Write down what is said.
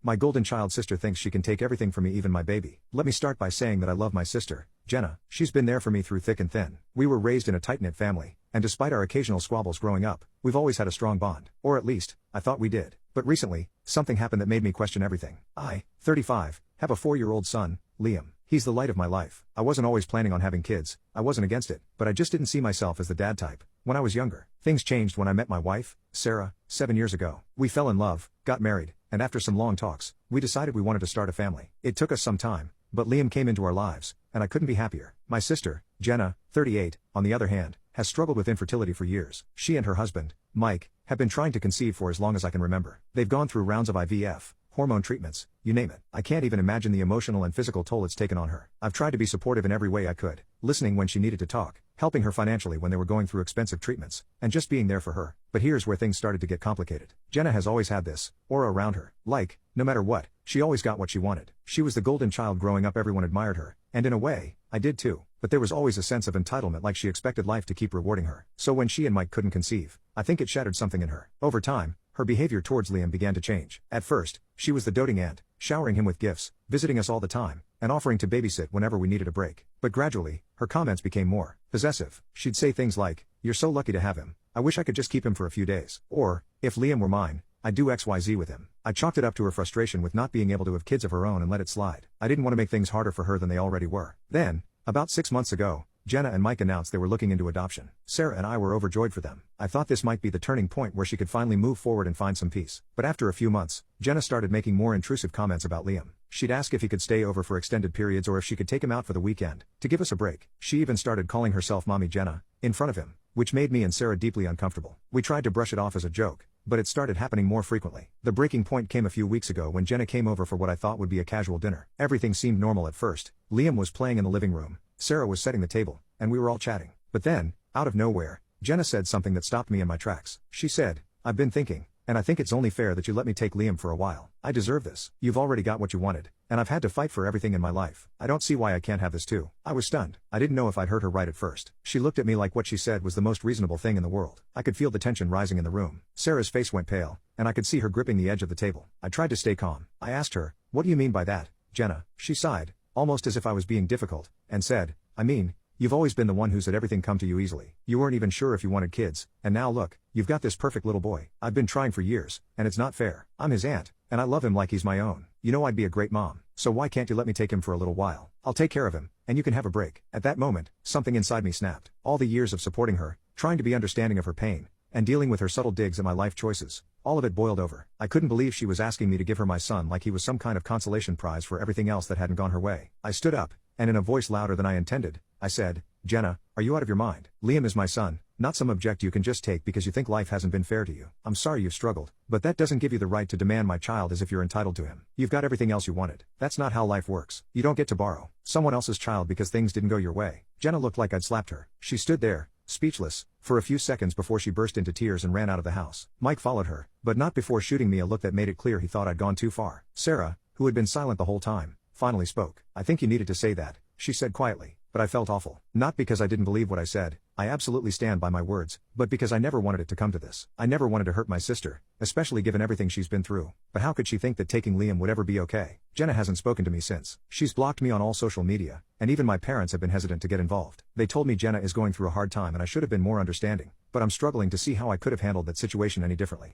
My golden child sister thinks she can take everything from me, even my baby. Let me start by saying that I love my sister, Jenna. She's been there for me through thick and thin. We were raised in a tight-knit family, and despite our occasional squabbles growing up, we've always had a strong bond. Or at least, I thought we did. But recently, something happened that made me question everything. I, 35, have a 4-year-old son, Liam. He's the light of my life. I wasn't always planning on having kids, I wasn't against it, but I just didn't see myself as the dad type. When I was younger, things changed when I met my wife, Sarah, 7 years ago. We fell in love, got married, and after some long talks, we decided we wanted to start a family. It took us some time, but Liam came into our lives, and I couldn't be happier. My sister, Jenna, 38, on the other hand, has struggled with infertility for years. She and her husband, Mike, have been trying to conceive for as long as I can remember. They've gone through rounds of IVF, hormone treatments, you name it. I can't even imagine the emotional and physical toll it's taken on her. I've tried to be supportive in every way I could, listening when she needed to talk, helping her financially when they were going through expensive treatments, and just being there for her. But here's where things started to get complicated. Jenna has always had this aura around her, like, no matter what, she always got what she wanted. She was the golden child growing up, everyone admired her, and in a way, I did too. But there was always a sense of entitlement, like she expected life to keep rewarding her. So when she and Mike couldn't conceive, I think it shattered something in her. Over time, her behavior towards Liam began to change. At first, she was the doting aunt, showering him with gifts, visiting us all the time, and offering to babysit whenever we needed a break. But gradually, her comments became more possessive. She'd say things like, "You're so lucky to have him. I wish I could just keep him for a few days." Or, "If Liam were mine, I'd do XYZ with him." I chalked it up to her frustration with not being able to have kids of her own and let it slide. I didn't want to make things harder for her than they already were. Then, about 6 months ago, Jenna and Mike announced they were looking into adoption. Sarah and I were overjoyed for them. I thought this might be the turning point where she could finally move forward and find some peace. But after a few months, Jenna started making more intrusive comments about Liam. She'd ask if he could stay over for extended periods or if she could take him out for the weekend, to give us a break. She even started calling herself Mommy Jenna, in front of him, which made me and Sarah deeply uncomfortable. We tried to brush it off as a joke, but it started happening more frequently. The breaking point came a few weeks ago when Jenna came over for what I thought would be a casual dinner. Everything seemed normal at first. Liam was playing in the living room, Sarah was setting the table, and we were all chatting. But then, out of nowhere, Jenna said something that stopped me in my tracks. She said, "I've been thinking, and I think it's only fair that you let me take Liam for a while. I deserve this. You've already got what you wanted, and I've had to fight for everything in my life. I don't see why I can't have this too." I was stunned. I didn't know if I'd heard her right at first. She looked at me like what she said was the most reasonable thing in the world. I could feel the tension rising in the room. Sarah's face went pale, and I could see her gripping the edge of the table. I tried to stay calm. I asked her, "What do you mean by that, Jenna?" She sighed, almost as if I was being difficult, and said, "I mean, you've always been the one who said everything come to you easily. You weren't even sure if you wanted kids, and now look, you've got this perfect little boy. I've been trying for years, and it's not fair. I'm his aunt, and I love him like he's my own. You know I'd be a great mom, so why can't you let me take him for a little while? I'll take care of him, and you can have a break." At that moment, something inside me snapped. All the years of supporting her, trying to be understanding of her pain, and dealing with her subtle digs at my life choices, all of it boiled over. I couldn't believe she was asking me to give her my son like he was some kind of consolation prize for everything else that hadn't gone her way. I stood up, and in a voice louder than I intended, I said, "Jenna, are you out of your mind? Liam is my son, not some object you can just take because you think life hasn't been fair to you. I'm sorry you've struggled, but that doesn't give you the right to demand my child as if you're entitled to him. You've got everything else you wanted. That's not how life works. You don't get to borrow someone else's child because things didn't go your way." Jenna looked like I'd slapped her. She stood there, speechless, for a few seconds before she burst into tears and ran out of the house. Mike followed her, but not before shooting me a look that made it clear he thought I'd gone too far. Sarah, who had been silent the whole time, finally spoke. "I think you needed to say that," she said quietly. But I felt awful. Not because I didn't believe what I said, I absolutely stand by my words, but because I never wanted it to come to this. I never wanted to hurt my sister, especially given everything she's been through. But how could she think that taking Liam would ever be okay? Jenna hasn't spoken to me since. She's blocked me on all social media, and even my parents have been hesitant to get involved. They told me Jenna is going through a hard time and I should have been more understanding, but I'm struggling to see how I could have handled that situation any differently.